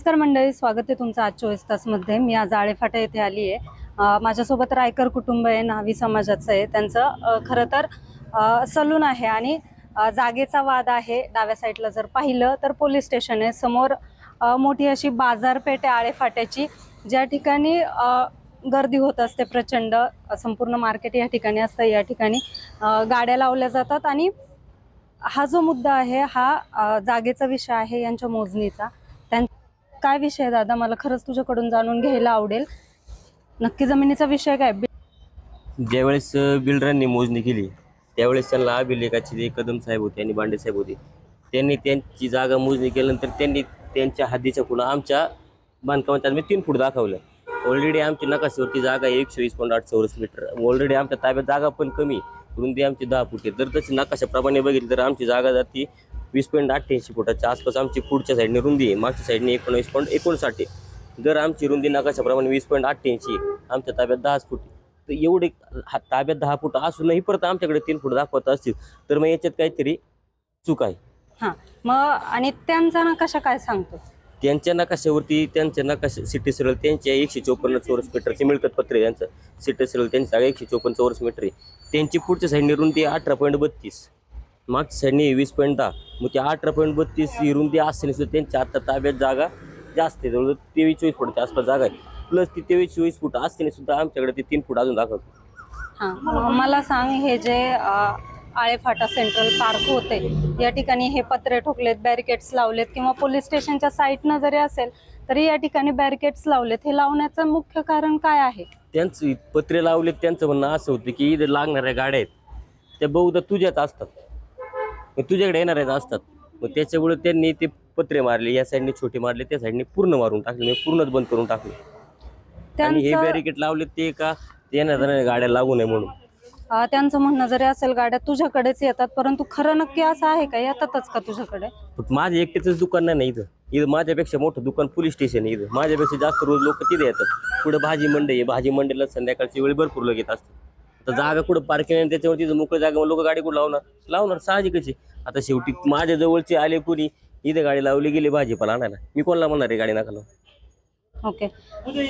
नमस्कार मंडळी, स्वागत आहे तुमचं आज 24 तासमध्ये। मी आज आळेफाटा येथे आली आहे। माझ्यासोबत रायकर कुटुंब आहे, न्हावी समाजाचं आहे। त्यांचं खरं तर सलून आहे आणि जागेचा वाद आहे। डाव्या साईडला जर पाहिलं तर पोलीस स्टेशन आहे, समोर मोठी अशी बाजारपेठ आहे आळेफाट्याची, ज्या ठिकाणी गर्दी होत असते प्रचंड। संपूर्ण मार्केट या ठिकाणी असतं। या ठिकाणी गाड्या लावल्या जातात आणि हा जो मुद्दा आहे हा जागेचा विषय आहे, यांच्या मोजणीचा। काय विषय आहे दादा, मला खरंच तुझ्याकडून जाणून घ्यायला आवडेल, नक्की जमिनीचा विषय काय? ज्यावेळेस बिल्डरांनी मोजणी केली त्यावेळेस त्यांना अभिलेखाचे जे कदम साहेब होते आणि बांडे साहेब होते, त्यांनी त्यांची जागा मोजणी केल्यानंतर त्यांनी त्यांच्या हद्दीच्या पुढं आमच्या बांधकामाच्या 3 फूट दाखवलं। ऑलरेडी आमची नकाशावरती जागा 120.8 चौरस मीटर, ऑलरेडी आमच्या ताब्यात जागा पण कमी, रुंदी आमची 10 फूट आहे। तर तशी नकाशाप्रमाणे बघितली तर आमची जागा जाती 20.88 फुटाच्या आसपास। आमची पुढच्या साईडने रुंदी आहे, मागच्या साईडने 19.59 आहे। जर आमची रुंदी नकाशाप्रमाणे 20.88 आमच्या ताब्यात 10 फूट, तर एवढे ताब्यात 10 फूट असूनही परत आमच्याकडे 3 फूट दाखवत असतील, तर मग याच्यात काहीतरी चूक आहे। हां, मग आणि त्यांचा नकाशा काय सांगतो? त्यांच्या नकाशावरती त्यांच्या नकाशा सिटी सरळ त्यांच्या 154 चौरस मीटरचे मिळकत पत्र आहे। त्यांचं सिटी सरळ त्यांची जागा 154 चौरस मीटर आहे। त्यांची पुढच्या साईडने रुंदी 18.32, मागच्या साईडने 20.10, मग ते 18.32 ही रुंदी असताना सुद्धा त्यांच्या आता ताब्यात जागा जास्त आहे, जवळ 23-24 फुटाच्या आसपास जागा आहे। प्लस ती 23-24 फूट असताना सुद्धा आमच्याकडे ते 3 फूट अजून दाखवतो। हां, मला सांग, हे जे आळेफाटा सेंट्रल पार्क होते, या ठिकाणी हे पत्रे ठोकलेत, बॅरिकेड्स लावलेत, किंवा पोलीस स्टेशनच्या साईटनं जरी असेल तरी या ठिकाणी बॅरिकेड्स लावलेत, हे लावण्याचं मुख्य कारण काय आहे? त्यांचं पत्रे लावलेत, त्यांचं म्हणणं असं होतं की इथं लागणाऱ्या गाड्या आहेत त्या बहुधा तुझ्याच असतात, तुझ्याकडे येणाऱ्याच असतात। मग त्याच्यामुळे त्यांनी ते पत्रे मारले, या साईडने छोटे मारले, त्या साईडने पूर्ण मारून टाकले, पूर्णच बंद करून टाकले। आणि हे बॅरिकेड लावले ते का येणाऱ्या गाड्या लागू नये म्हणून। त्यांचं म्हणणं जरी असेल गाड्या तुझ्याकडेच येतात, परंतु खरं नक्की असं आहे का? येतातच का तुझ्याकडे? माझं एकटेच दुकान नाही इथं माझ्यापेक्षा मोठं दुकान पोलीस स्टेशन आहे। इथं माझ्यापेक्षा जास्त रोज लोक तिथे येतात। पुढे भाजी मंडई आहे, भाजी मंडईला संध्याकाळची वेळी भरपूर लोक येत असतात। आता जागा कुठं पार्किंग आहे, त्याच्यावरती मोकळ्या जागा लोक गाडी कुठं लावणार साहजिकच आहे। आता शेवटी माझ्या जवळचे आले कोणी, इथे गाडी लावली गेली भाजीपाला आणायला, मी कोणाला म्हणणार आहे गाडी नका लावू? ओके,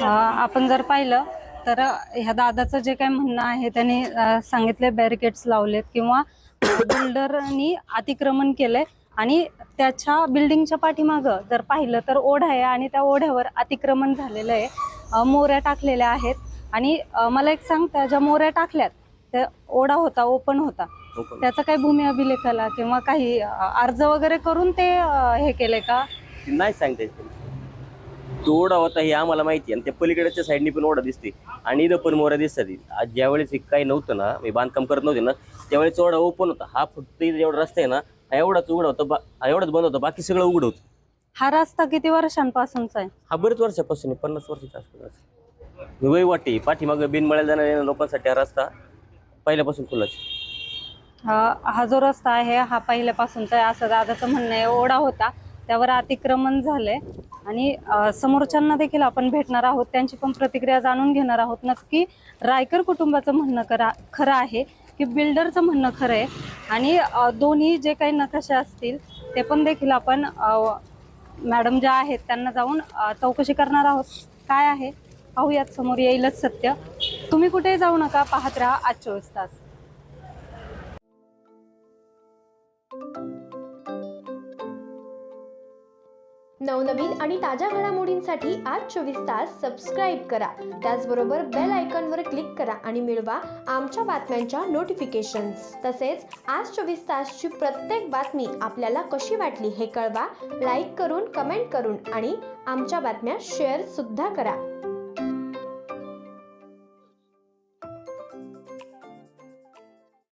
आपण जर पाहिलं तर ह्या दादाचं जे काय म्हणणं आहे, त्यांनी सांगितले बॅरिकेड्स लावलेत किंवा बिल्डरनी अतिक्रमण केलंय, आणि त्याच्या बिल्डिंगच्या पाठीमागं जर पाहिलं तर ओढा आहे, आणि त्या ओढ्यावर अतिक्रमण झालेलं आहे, मोऱ्या टाकलेल्या आहेत। आणि मला एक सांग, त्या ज्या मोऱ्या टाकल्यात त्या ओढा होता, ओपन होता, त्याचा काही भूमी अभिलेखाला किंवा काही अर्ज वगैरे करून ते हे केले का? नाही सांगता येत। तो ओढा होता हे आम्हाला माहिती, आणि त्या पलीकडच्या साईडनी पण ओढा दिसते, आणि इथं पण मोऱ्या दिसतात। आज ज्यावेळेस काही नव्हतं ना, मी बांधकाम करत नव्हते ना, त्यावेळेस ओढा ओपन होता। हा फक्त इथं एवढा रस्ता आहे ना, हा एवढाच उघडा होता, हा एवढाच बंद होता, बाकी सगळं उघड होतं। हा रस्ता किती वर्षांपासूनचा आहे? हा बरेच वर्षापासून, 50 वर्षाच्या आसपास। वय वाटे पाठीमागं बिनमळ्याला जाणाऱ्या लोकांसाठी हा रस्ता पहिल्यापासून खुलाच। हा जो रस्ता आहे हा पहिल्यापासूनचा आहे असं दादाचं म्हणणं आहे। ओढा होता, त्यावर अतिक्रमण झालंय, आणि समोरच्यांना देखील आपण भेटणार आहोत, त्यांची पण प्रतिक्रिया जाणून घेणार आहोत। नक्की रायकर कुटुंबाचं म्हणणं खरं आहे की बिल्डरचं म्हणणं खरं आहे, आणि दोन्ही जे काही नकाशे असतील ते पण देखील आपण मॅडम ज्या आहेत त्यांना जाऊन चौकशी करणार आहोत। काय आहे पाहूयात, समोर येईलच सत्य। तुम्ही कुठेही जाऊ नका, पाहत राहा आज 24 तास। नवनवीन आणि ताज्या घडामोडींसाठी आज 24 तास सबस्क्राईब करा, त्याचबरोबर बेल आयकॉनवर क्लिक करा आणि मिळवा आमच्या बातम्यांच्या नोटिफिकेशन्स। तसेच आज 24 तासची प्रत्येक बातमी आपल्याला कशी वाटली हे कळवा, लाईक करून, कमेंट करून, आणि आमच्या बातम्या शेअर सुद्धा करा।